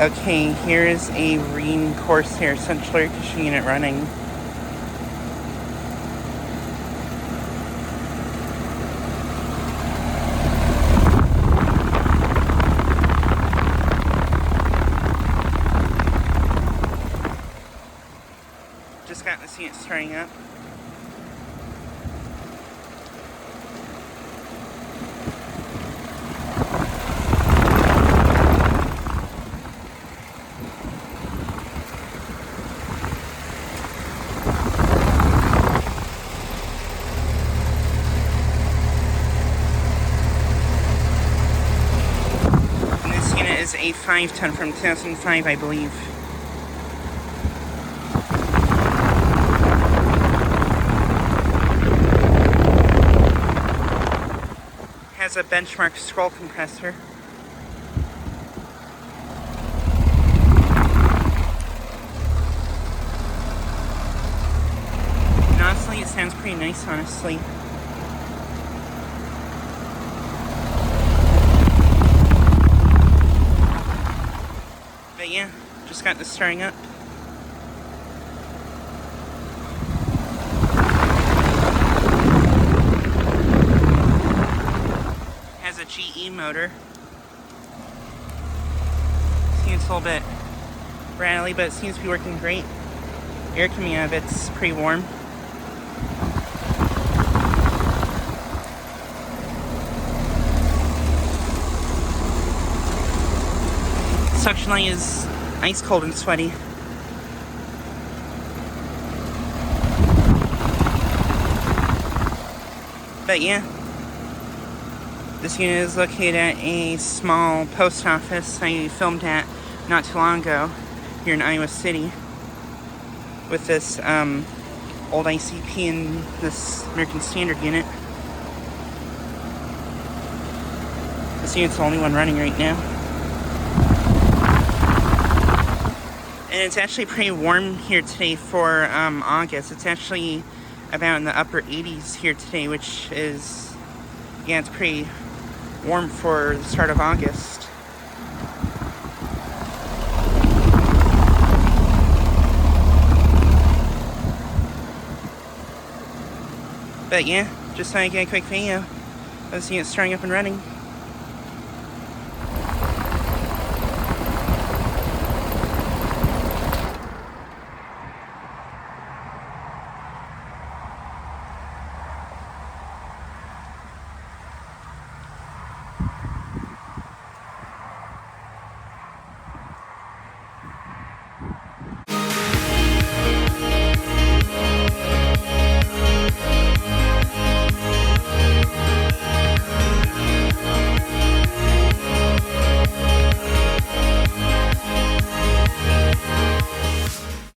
Okay, here is a Rheem Corsaire central air conditioning unit running. Just got this unit starting up. Is a 5-ton from 2005, I believe. Has a Benchmark scroll compressor. And honestly, it sounds pretty nice, honestly. But yeah, just got this starting up. Has a GE motor. Seems a little bit rattly, but it seems to be working great. Air coming out of it's pretty warm. Suction line is ice cold and sweaty. But yeah, this unit is located at a small post office I filmed at not too long ago here in Iowa City with this old ICP and this American Standard unit. This unit's the only one running right now. And it's actually pretty warm here today for August. It's actually about in the upper 80s here today, which is, yeah, it's pretty warm for the start of August. But yeah, just thought I'd get a quick video. Let's see it starting up and running.